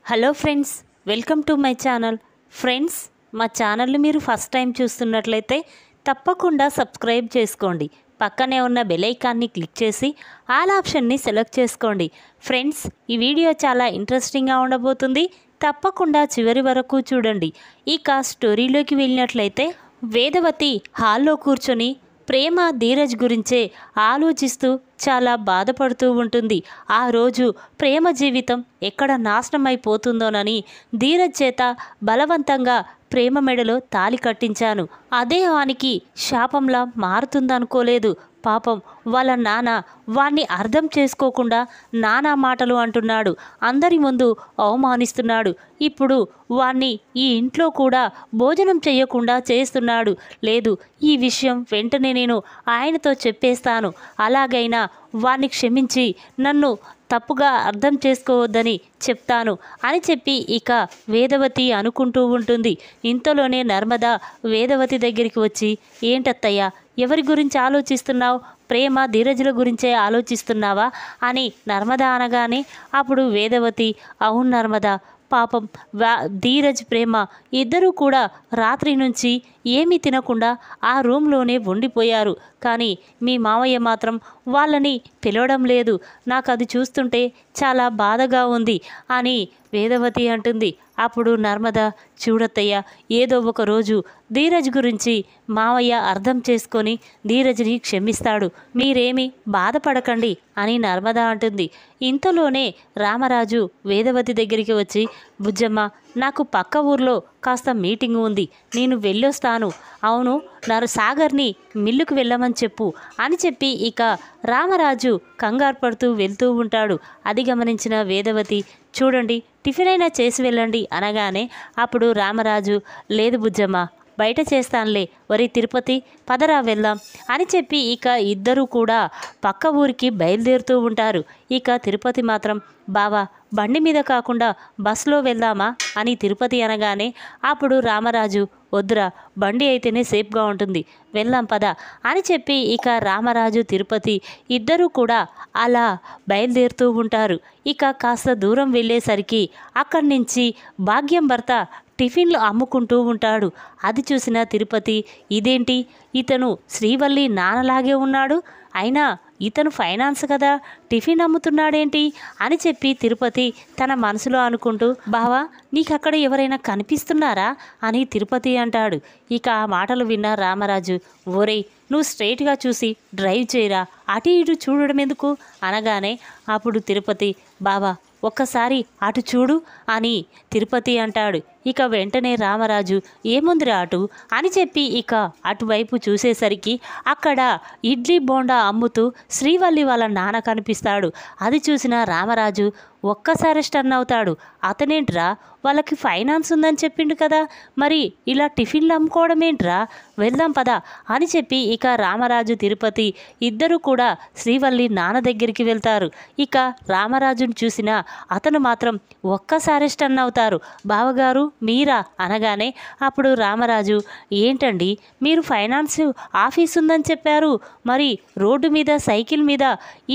Hello friends, welcome to my channel. Friends, మా ఛానల్ని మీరు ఫస్ట్ టైం చూస్తున్నట్లయితే తప్పకుండా సబ్స్క్రైబ్ చేసుకోండి. పక్కనే ఉన్న బెల్ ఐకాన్ని క్లిక్ చేసి ఆల్ ఆప్షన్ని సెలెక్ట్ చేసుకోండి. ఫ్రెండ్స్, ఈ వీడియో చాలా ఇంట్రెస్టింగ్గా ఉండబోతుంది. తప్పకుండా చివరి వరకు చూడండి. ఇక స్టోరీలోకి వెళ్ళినట్లయితే వేదవతి హాల్లో కూర్చొని ప్రేమ ధీరజ్ గురించే ఆలోచిస్తూ చాలా బాధపడుతూ ఉంటుంది. ఆ రోజు ప్రేమ జీవితం ఎక్కడ నాశనమైపోతుందోనని ధీరజ్ చేత బలవంతంగా ప్రేమ మెడలో తాళి కట్టించాను. అదే వానికి శాపంలా మారుతుందనుకోలేదు. పాపం వాళ్ళ నాన్న వాణ్ణి అర్థం చేసుకోకుండా నానా మాటలు అంటున్నాడు. అందరి ముందు అవమానిస్తున్నాడు. ఇప్పుడు వాణ్ణి ఈ ఇంట్లో కూడా భోజనం చేయకుండా చేస్తున్నాడు. లేదు, ఈ విషయం వెంటనే నేను ఆయనతో చెప్పేస్తాను. అలాగైనా వాణ్ణి క్షమించి నన్ను తప్పుగా అర్థం చేసుకోవద్దని చెప్తాను అని చెప్పి ఇక వేదవతి అనుకుంటూ ఉంటుంది. ఇంతలోనే నర్మద వేదవతి దగ్గరికి వచ్చి, ఏంటత్తయ్య, ఎవరి గురించి ఆలోచిస్తున్నావు? ప్రేమ ధీరజుల గురించే ఆలోచిస్తున్నావా అని నర్మద అనగానే అప్పుడు వేదవతి, అవును నర్మద, పాపం ధీరజ్ ప్రేమ ఇద్దరూ కూడా రాత్రి నుంచి ఏమీ తినకుండా ఆ రూమ్లోనే ఉండిపోయారు. కానీ మీ మామయ్య మాత్రం వాళ్ళని పిలవడం లేదు. నాకు అది చూస్తుంటే చాలా బాధగా ఉంది అని వేదవతి అంటుంది. అప్పుడు నర్మద, చూడత్తయ్య, ఏదో ఒక రోజు ధీరజ్ గురించి మావయ్య అర్థం చేసుకొని ధీరజ్ని క్షమిస్తాడు. మీరేమీ బాధపడకండి అని నర్మద అంటుంది. ఇంతలోనే రామరాజు వేదవతి దగ్గరికి వచ్చి, బుజ్జమ్మ, నాకు పక్క ఊర్లో కాస్త మీటింగ్ ఉంది, నేను వెళ్ళొస్తాను. అవును, సాగర్ని మిల్లుకు వెళ్ళమని చెప్పు అని చెప్పి ఇక రామరాజు కంగారు పడుతూ వెళ్తూ ఉంటాడు. అది గమనించిన వేదవతి, చూడండి, టిఫిన్ అయినా చేసి వెళ్ళండి అనగానే అప్పుడు రామరాజు, లేదు బుజ్జమ్మ, బయట చేస్తానులే, వరి తిరుపతి, పదరా వెళ్దాం అని చెప్పి ఇక ఇద్దరూ కూడా పక్క ఊరికి బయలుదేరుతూ ఉంటారు. ఇక తిరుపతి మాత్రం, బావా, బండి మీద కాకుండా బస్సులో వెళ్దామా అని తిరుపతి అనగానే అప్పుడు రామరాజు, వద్దురా, బండి అయితేనే సేఫ్గా ఉంటుంది, వెళ్దాం పద అని చెప్పి ఇక రామరాజు తిరుపతి ఇద్దరూ కూడా అలా బయలుదేరుతూ ఉంటారు. ఇక కాస్త దూరం వెళ్ళేసరికి అక్కడి నుంచి భాగ్యం భర్త టిఫిన్లు అమ్ముకుంటూ ఉంటాడు. అది చూసిన తిరుపతి, ఇదేంటి, ఇతను శ్రీవల్లి నాన్నలాగే ఉన్నాడు, అయినా ఇతను ఫైనాన్స్ కదా, టిఫిన్ అమ్ముతున్నాడేంటి అని చెప్పి తిరుపతి తన మనసులో అనుకుంటూ, బావా, నీకు అక్కడ ఎవరైనా కనిపిస్తున్నారా అని తిరుపతి అంటాడు. ఇక ఆ మాటలు విన్న రామరాజు, ఓరేయ్, నువ్వు స్ట్రైట్గా చూసి డ్రైవ్ చేయరా, అటు ఇటు చూడడం ఎందుకు అనగానే అప్పుడు తిరుపతి, బావా, ఒక్కసారి అటు చూడు అని తిరుపతి అంటాడు. ఇక వెంటనే రామరాజు, ఏముందిరా అటు అని చెప్పి ఇక అటువైపు చూసేసరికి అక్కడ ఇడ్లీ బోండా అమ్ముతూ శ్రీవల్లి వాళ్ళ నాన్న కనిపిస్తాడు. అది చూసిన రామరాజు ఒక్కసారి స్టన్ అవుతాడు. అతనేంట్రా, వాళ్ళకి ఫైనాన్స్ ఉందని చెప్పిండు కదా, మరి ఇలా టిఫిన్లు అమ్ముకోవడం ఏంట్రా, వెళ్దాం పదా అని చెప్పి ఇక రామరాజు తిరుపతి ఇద్దరు కూడా శ్రీవల్లి నాన్న దగ్గరికి వెళ్తారు. ఇక రామరాజును చూసిన అతను మాత్రం ఒక్కసారి స్టన్ అవుతారు. బావగారు మీరా అనగానే అప్పుడు రామరాజు, ఏంటండి, మీరు ఫైనాన్స్ ఆఫీస్ ఉందని చెప్పారు, మరి రోడ్డు మీద సైకిల్ మీద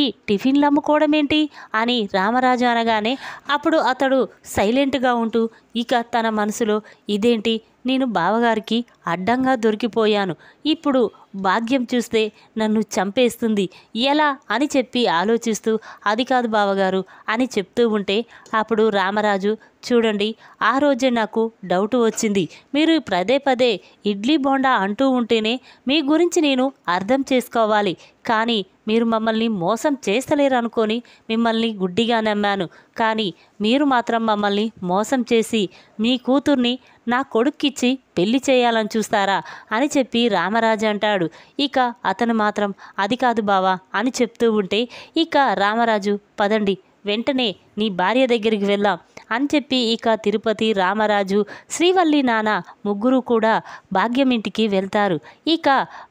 ఈ టిఫిన్లు అమ్ముకోవడం ఏంటి అని రామరాజు అనగానే అప్పుడు అతడు సైలెంట్గా ఉంటూ ఇక తన మనసులో, ఇదేంటి, నేను బావగారికి అడ్డంగా దొరికిపోయాను, ఇప్పుడు భాగ్యం చూస్తే నన్ను చంపేస్తుంది, ఎలా అని చెప్పి ఆలోచిస్తూ, అది కాదు బావగారు అని చెప్తూ ఉంటే అప్పుడు రామరాజు, చూడండి, ఆ రోజే నాకు డౌట్ వచ్చింది, మీరు పదే పదే ఇడ్లీ బోండా అంటూ ఉంటేనే మీ గురించి నేను అర్థం చేసుకోవాలి, కానీ మీరు మమ్మల్ని మోసం చేస్తలేరు అనుకొని మిమ్మల్ని గుడ్డిగా నమ్మాను, కానీ మీరు మాత్రం మమ్మల్ని మోసం చేసి మీ కూతుర్ని నా కొడుక్కిచ్చి పెళ్లి చేయాలని చూస్తారా అని చెప్పి రామరాజు అంటాడు. ఇక అతను మాత్రం, అది కాదు బావా అని చెప్తూ ఉంటే ఇక రామరాజు, పదండి, వెంటనే నీ భార్య దగ్గరికి వెళ్దాం అని చెప్పి ఇక తిరుపతి, రామరాజు, శ్రీవల్లి నాన్న ముగ్గురు కూడా భాగ్యం ఇంటికి వెళ్తారు. ఇక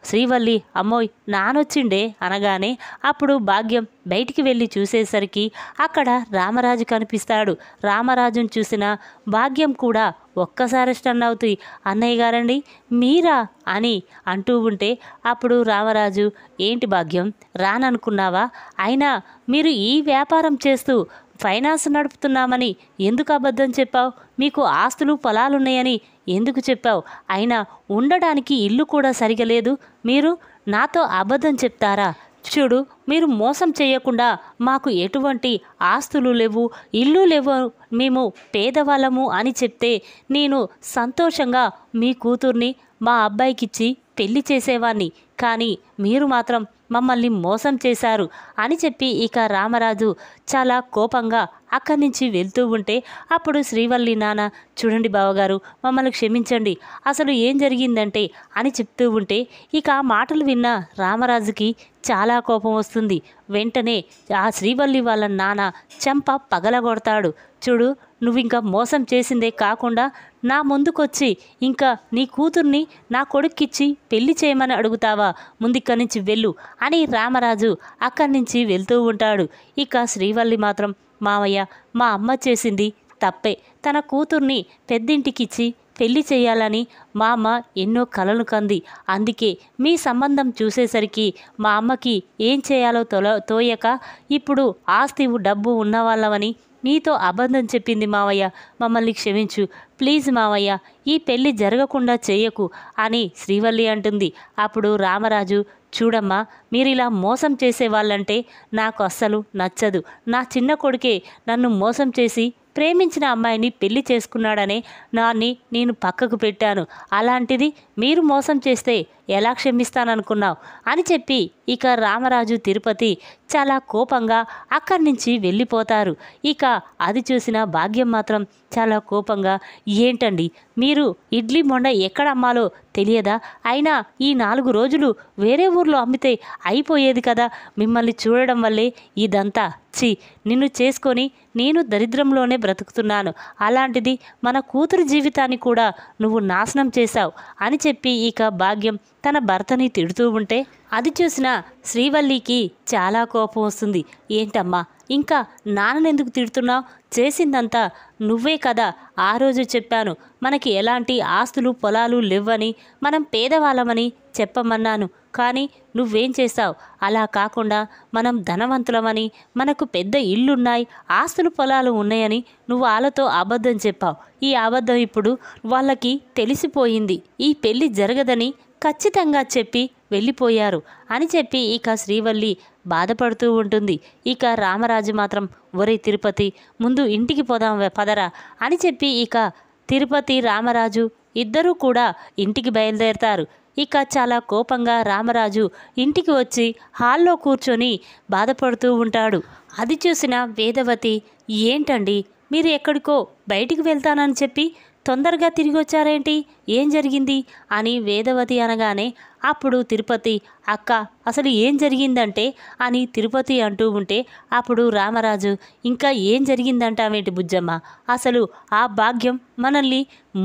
శ్రీవల్లి, అమ్మోయ్, నానొచ్చిండే అనగానే అప్పుడు భాగ్యం బయటికి వెళ్ళి చూసేసరికి అక్కడ రామరాజు కనిపిస్తాడు. రామరాజును చూసిన భాగ్యం కూడా ఒక్కసారి స్టన్ అవుతాయి. అన్నయ్య గారండి, మీరా అని అంటూ ఉంటే అప్పుడు రామరాజు, ఏంటి భాగ్యం, రాననుకున్నావా, అయినా మీరు ఈ వ్యాపారం చేస్తూ ఫైనాన్స్ నడుపుతున్నామని ఎందుకు అబద్ధం చెప్పావు? మీకు ఆస్తులు పొలాలున్నాయని ఎందుకు చెప్పావు? అయినా ఉండడానికి ఇల్లు కూడా సరిగా లేదు, మీరు నాతో అబద్ధం చెప్తారా? చూడు, మీరు మోసం చేయకుండా మాకు ఎటువంటి ఆస్తులు లేవు, ఇల్లు లేవు, మేము పేదవాళ్ళము అని చెప్తే నేను సంతోషంగా మీ కూతుర్ని మా అబ్బాయికిచ్చి పెళ్లి చేసేవాణ్ణి. కానీ మీరు మాత్రం మమ్మల్ని మోసం చేశారు అని చెప్పి ఇక రామరాజు చాలా కోపంగా అక్కడి నుంచి వెళ్తూ ఉంటే అప్పుడు శ్రీవల్లి నాన్న, చూడండి బావగారు, మమ్మల్ని క్షమించండి, అసలు ఏం జరిగిందంటే అని చెప్తూ ఉంటే ఇక ఆ మాటలు విన్న రామరాజుకి చాలా కోపం వస్తుంది. వెంటనే ఆ శ్రీవల్లి వాళ్ళ నాన్న చెంప పగలగొడతాడు. చూడు, నువ్వు ఇంకా మోసం చేసిందే కాకుండా నా ముందుకొచ్చి ఇంకా నీ కూతుర్ని నా కొడుక్కిచ్చి పెళ్లి చేయమని అడుగుతావా? ముందిక్కడి నుంచి వెళ్ళు అని రామరాజు అక్కడి నుంచి వెళ్తూ ఉంటాడు. ఇక శ్రీవల్లి మాత్రం, మావయ్య, మా అమ్మ చేసింది తప్పే, తన కూతుర్ని పెద్దింటికిచ్చి పెళ్లి చేయాలని మా అమ్మ ఎన్నో కలలు కంది. అందుకే మీ సంబంధం చూసేసరికి మా అమ్మకి ఏం చేయాలో తోయక ఇప్పుడు ఆస్తి డబ్బు ఉన్నవాళ్ళవని నీతో అబద్ధం చెప్పింది మావయ్య, మమ్మల్ని క్షమించు ప్లీజ్ మావయ్య, ఈ పెళ్లి జరగకుండా చేయకు అని శ్రీవల్లి అంటుంది. అప్పుడు రామరాజు, చూడమ్మా, మీరిలా మోసం చేసేవాళ్ళంటే నాకు అస్సలు నచ్చదు. నా చిన్న కొడుకే నన్ను మోసం చేసి ప్రేమించిన అమ్మాయిని పెళ్లి చేసుకున్నాడనే నాన్ని నేను పక్కకు పెట్టాను. అలాంటిది మీరు మోసం చేస్తే ఎలా క్షమిస్తాననుకున్నావు అని చెప్పి ఇక రామరాజు తిరుపతి చాలా కోపంగా అక్కడి నుంచి వెళ్ళిపోతారు. ఇక అది చూసిన భాగ్యం మాత్రం చాలా కోపంగా, ఏంటండి మీరు ఇడ్లీ మొండ ఎక్కడ అమ్మాలో తెలియదా? అయినా ఈ 4 రోజులు వేరే ఊర్లో అమ్మితే అయిపోయేది కదా, మిమ్మల్ని చూడడం వల్లే ఇదంతా. ఛీ, నిన్ను చేసుకొని నేను దరిద్రంలోనే బ్రతుకుతున్నాను, అలాంటిది మన కూతురు జీవితాన్ని కూడా నువ్వు నాశనం చేశావు అని చెప్పి ఇక భాగ్యం తన భర్తని తిడుతూ ఉంటే అది చూసిన శ్రీవల్లికి చాలా కోపం వస్తుంది. ఏంటమ్మా, ఇంకా నాన్ననెందుకు తిడుతున్నావు? చేసిందంతా నువ్వే కదా. ఆ రోజు చెప్పాను, మనకి ఎలాంటి ఆస్తులు పొలాలు లేవని, మనం పేదవాళ్ళమని చెప్పమన్నాను. కానీ నువ్వేం చేశావు? అలా కాకుండా మనం ధనవంతులమని, మనకు పెద్ద ఇల్లున్నాయి, ఆస్తులు పొలాలు ఉన్నాయని నువ్వు వాళ్ళతో అబద్ధం చెప్పావు. ఈ అబద్ధం ఇప్పుడు వాళ్ళకి తెలిసిపోయింది. ఈ పెళ్లి జరగదని ఖచ్చితంగా చెప్పి వెళ్ళిపోయారు అని చెప్పి ఇక శ్రీవల్లి బాధపడుతూ ఉంటుంది. ఇక రామరాజు మాత్రం, ఒరే తిరుపతి, ముందు ఇంటికి పోదాం పదరా అని చెప్పి ఇక తిరుపతి రామరాజు ఇద్దరూ కూడా ఇంటికి బయలుదేరతారు. ఇక చాలా కోపంగా రామరాజు ఇంటికి వచ్చి హాల్లో కూర్చొని బాధపడుతూ ఉంటాడు. అది చూసిన వేదవతి, ఏంటండి మీరు ఎక్కడికో బయటికి వెళ్తానని చెప్పి తొందరగా తిరిగి వచ్చారేంటి? ఏం జరిగింది అని వేదవతి అనగానే అప్పుడు తిరుపతి, అక్క అసలు ఏం జరిగిందంటే అని తిరుపతి అంటూ ఉంటే అప్పుడు రామరాజు, ఇంకా ఏం జరిగిందంటావేంటి బుజ్జమ్మ, అసలు ఆ భాగ్యం మనల్ని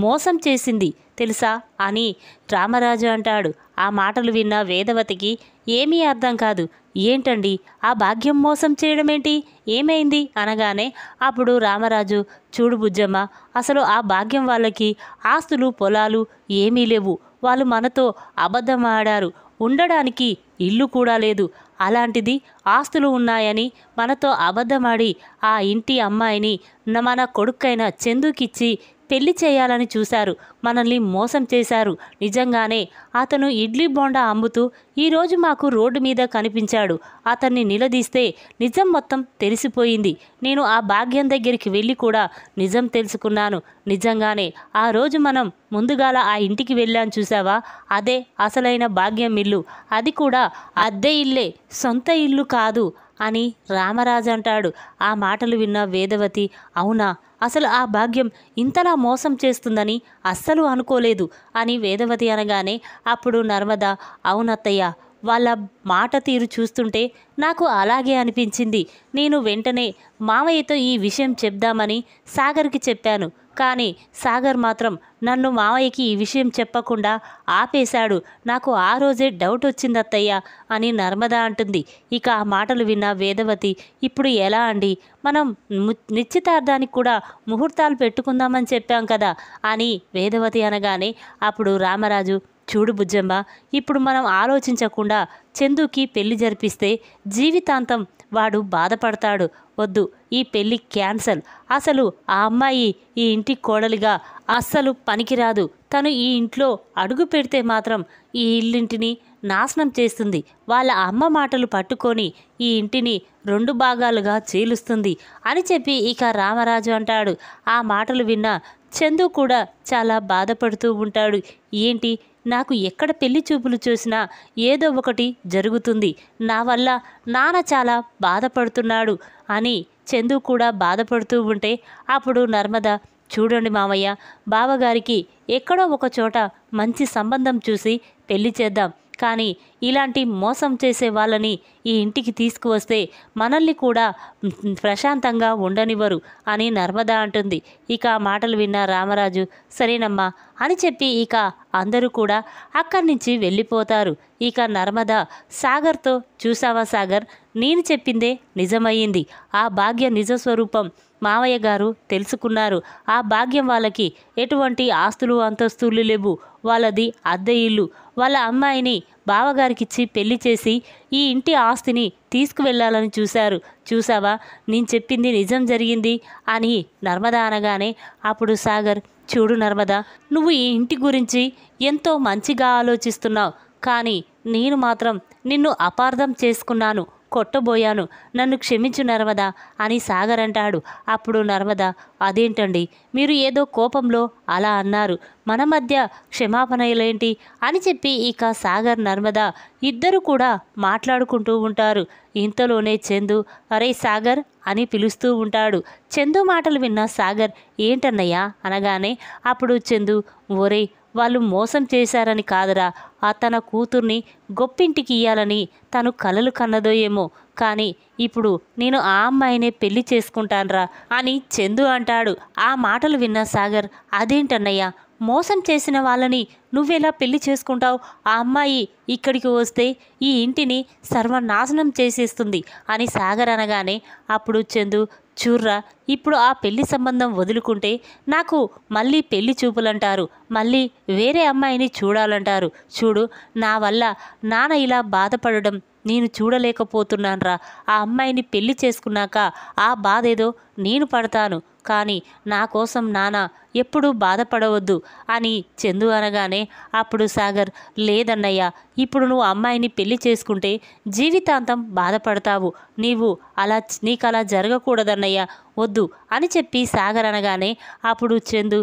మోసం చేసింది తెలుసా అని రామరాజు అంటాడు. ఆ మాటలు విన్న వేదవతికి ఏమీ అర్థం కాదు. ఏంటండి ఆ భాగ్యం మోసం చేయడమేంటి, ఏమైంది అనగానే అప్పుడు రామరాజు, చూడు బుజ్జమ్మ, అసలు ఆ భాగ్యం వాళ్ళకి ఆస్తులు పొలాలు ఏమీ లేవు, వాళ్ళు మనతో అబద్ధం ఆడారు, ఉండడానికి ఇల్లు కూడా లేదు, అలాంటిది ఆస్తులు ఉన్నాయని మనతో అబద్ధమాడి ఆ ఇంటి అమ్మాయిని మన కొడుకైన చందుకిచ్చి పెళ్లి చేయాలని చూశారు, మనల్ని మోసం చేశారు. నిజంగానే అతను ఇడ్లీ బోండా అమ్ముతూ ఈరోజు మాకు రోడ్డు మీద కనిపించాడు. అతన్ని నిలదీస్తే నిజం మొత్తం తెలిసిపోయింది. నేను ఆ భాగ్యం దగ్గరికి వెళ్ళి కూడా నిజం తెలుసుకున్నాను. నిజంగానే ఆ రోజు మనం ముందుగాల ఆ ఇంటికి వెళ్ళాను చూసావా, అదే అసలైన భాగ్యం ఇల్లు, అది కూడా అద్దె ఇల్లే, సొంత ఇల్లు కాదు అని రామరాజు అంటాడు. ఆ మాటలు విన్న వేదవతి, అవునా, అసలు ఆ భాగ్యం ఇంతలా మోసం చేస్తుందని అస్సలు అనుకోలేదు అని వేదవతి అనగానే అప్పుడు నర్మద, అవునత్తయ్య, వాళ్ళ మాట తీరు చూస్తుంటే నాకు అలాగే అనిపించింది. నేను వెంటనే మామయ్యతో ఈ విషయం చెప్దామని సాగర్కి చెప్పాను. కానీ సాగర్ మాత్రం నన్ను మామయ్యకి ఈ విషయం చెప్పకుండా ఆపేశాడు. నాకు ఆ రోజే డౌట్ వచ్చింది అత్తయ్య అని నర్మద అంటుంది. ఇక ఆ మాటలు విన్న వేదవతి, ఇప్పుడు ఎలా అండి, మనం నిశ్చితార్థానికి కూడా ముహూర్తాలు పెట్టుకుందామని చెప్పాం కదా అని వేదవతి అనగానే అప్పుడు రామరాజు, చూడు బుజ్జమ్మ, ఇప్పుడు మనం ఆలోచించకుండా చందుకి పెళ్లి జరిపిస్తే జీవితాంతం వాడు బాధపడతాడు. వద్దు, ఈ పెళ్ళి క్యాన్సల్. అసలు ఆ అమ్మాయి ఈ ఇంటి కోడలిగా అస్సలు పనికిరాదు. తను ఈ ఇంట్లో అడుగు పెడితే మాత్రం ఈ ఇల్లింటిని నాశనం చేస్తుంది. వాళ్ళ అమ్మ మాటలు పట్టుకొని ఈ ఇంటిని 2 భాగాలుగా చీలుస్తుంది అని చెప్పి ఇక రామరాజు అంటాడు. ఆ మాటలు విన్న చందు కూడా చాలా బాధపడుతూ ఉంటాడు. ఏంటి, నాకు ఎక్కడ పెళ్లి చూపులు చూసినా ఏదో ఒకటి జరుగుతుంది, నా వల్ల నాన్న చాలా బాధపడుతున్నాడు అని చందు కూడా బాధపడుతూ ఉంటే అప్పుడు నర్మద, చూడండి మామయ్య, బావగారికి ఎక్కడో ఒక చోట మంచి సంబంధం చూసి పెళ్లి చేద్దాం. కానీ ఇలాంటి మోసం చేసే వాళ్ళని ఈ ఇంటికి తీసుకువస్తే మనల్ని కూడా ప్రశాంతంగా ఉండనివ్వరు అని నర్మద అంటుంది. ఇక ఆ మాటలు విన్న రామరాజు సరేనమ్మా అని చెప్పి ఇక అందరూ కూడా అక్కడి నుంచి వెళ్ళిపోతారు. ఇక నర్మద సాగర్తో, చూసావా సాగర్, నేను చెప్పిందే నిజమయ్యింది. ఆ భాగ్య నిజస్వరూపం మావయ్య గారు తెలుసుకున్నారు. ఆ భాగ్యం వాళ్ళకి ఎటువంటి ఆస్తులు అంతస్తులు లేవు. వాళ్ళది అద్దె ఇల్లు. వాళ్ళ అమ్మాయిని బావగారికిచ్చి పెళ్లి చేసి ఈ ఇంటి ఆస్తిని తీసుకువెళ్ళాలని చూశారు. చూసావా, నేను చెప్పింది నిజం జరిగింది అని నర్మద అనగానే అప్పుడు సాగర్, చూడు నర్మద, నువ్వు ఈ ఇంటి గురించి ఎంతో మంచిగా ఆలోచిస్తున్నావు. కానీ నేను మాత్రం నిన్ను అపార్థం చేసుకున్నాను, కొట్టబోయాను. నన్ను క్షమించు నర్మద అని సాగర్ అంటాడు. అప్పుడు నర్మద, అదేంటండి, మీరు ఏదో కోపంలో అలా అన్నారు, మన మధ్య క్షమాపణలేంటి అని చెప్పి ఇక సాగర్ నర్మద ఇద్దరు కూడా మాట్లాడుకుంటూ ఉంటారు. ఇంతలోనే చందు, అరే సాగర్ అని పిలుస్తూ ఉంటాడు. చందు మాటలు విన్న సాగర్, ఏంటన్నయ్యా అనగానే అప్పుడు చందు, ఒరే, వాళ్ళు మోసం చేశారని కాదురా, తన కూతుర్ని గొప్పింటికి ఇయ్యాలని తను కలలు కన్నదో ఏమో, కానీ ఇప్పుడు నేను ఆ అమ్మాయినే పెళ్లి చేసుకుంటాన్రా అని చందు అంటాడు. ఆ మాటలు విన్న సాగర్, అదేంటన్నయ్యా, మోసం చేసిన వాళ్ళని నువ్వెలా పెళ్లి చేసుకుంటావు? ఆ అమ్మాయి ఇక్కడికి వస్తే ఈ ఇంటిని సర్వనాశనం చేసేస్తుంది అని సాగర్ అనగానే అప్పుడు చందు, చూర్రా, ఇప్పుడు ఆ పెళ్లి సంబంధం వదులుకుంటే నాకు మళ్ళీ పెళ్లి చూపులంటారు, మళ్ళీ వేరే అమ్మాయిని చూడాలంటారు. చూడు, నా వల్ల నాన్న ఇలా బాధపడడం నేను చూడలేకపోతున్నాన్రా. ఆ అమ్మాయిని పెళ్లి చేసుకున్నాక ఆ బాధ ఏదో నేను పడతాను, కానీ నా కోసం నాన్న ఎప్పుడూ బాధపడవద్దు అని చందు అనగానే అప్పుడు సాగర్, లేదన్నయ్య, ఇప్పుడు నువ్వు అమ్మాయిని పెళ్లి చేసుకుంటే జీవితాంతం బాధపడతావు. నీకు అలా జరగకూడదన్నయ్య, వద్దు అని చెప్పి సాగర్ అనగానే అప్పుడు చందు,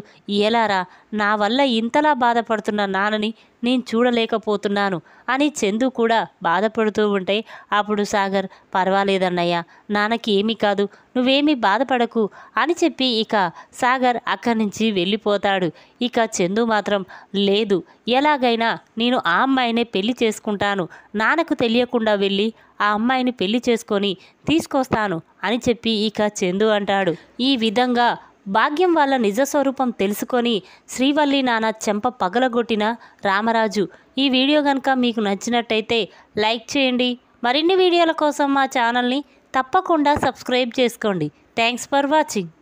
ఎలారా, నా వల్ల ఇంతలా బాధపడుతున్న నాన్నని నేను చూడలేకపోతున్నాను అని చందు కూడా బాధపడుతూ ఉంటే అప్పుడు సాగర్, పర్వాలేదన్నయ్య, నాన్నకి ఏమీ కాదు, నువ్వేమీ బాధపడకు అని చెప్పి ఇక సాగర్ అక్కడి నుంచి వెళ్ళిపోతాడు. ఇక చందు మాత్రం, లేదు, ఎలాగైనా నేను ఆ అమ్మాయినే పెళ్లి చేసుకుంటాను, నాన్నకు తెలియకుండా వెళ్ళి ఆ అమ్మాయిని పెళ్లి చేసుకొని తీసుకొస్తాను అని చెప్పి ఇక చందు అంటాడు. ఈ విధంగా భాగ్యం వాళ్ళ నిజస్వరూపం తెలుసుకొని శ్రీవల్లి నాన్న చెంప పగలగొట్టిన రామరాజు. ఈ వీడియో కనుక మీకు నచ్చినట్టయితే లైక్ చేయండి. మరిన్ని వీడియోల కోసం మా ఛానల్ని తప్పకుండా సబ్స్క్రైబ్ చేసుకోండి. Thanks for watching.